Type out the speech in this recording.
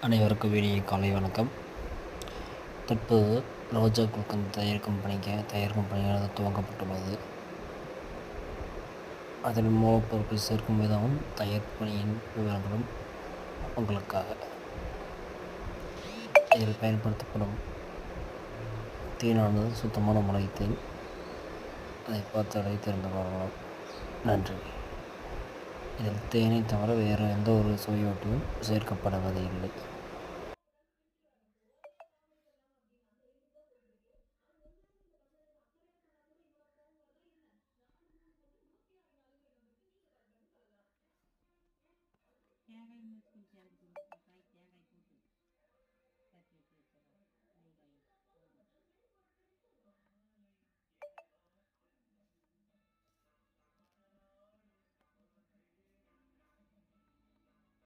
அனைவருக்கும் இனிய காலை வணக்கம். தற்போது ரோஜா குல்கந்த் தயார் கம்பெனியானது துவங்கப்பட்டுள்ளது. அதில் மூலப்பொருட்கள் சேர்க்கும் விதமும் தயார் பணியின் விவரங்களும் உங்களுக்காக. இதில் பயன்படுத்தப்படும் தேனானது சுத்தமான மிளகு தேன். அதை பார்த்தாலே தெரிந்து கொள்ளலாம். நன்றி. இதில் தேனை தவிர வேறு எந்த ஒரு சுவையூட்டியும் சேர்க்கப்படுவதில்லை. தேங்காய்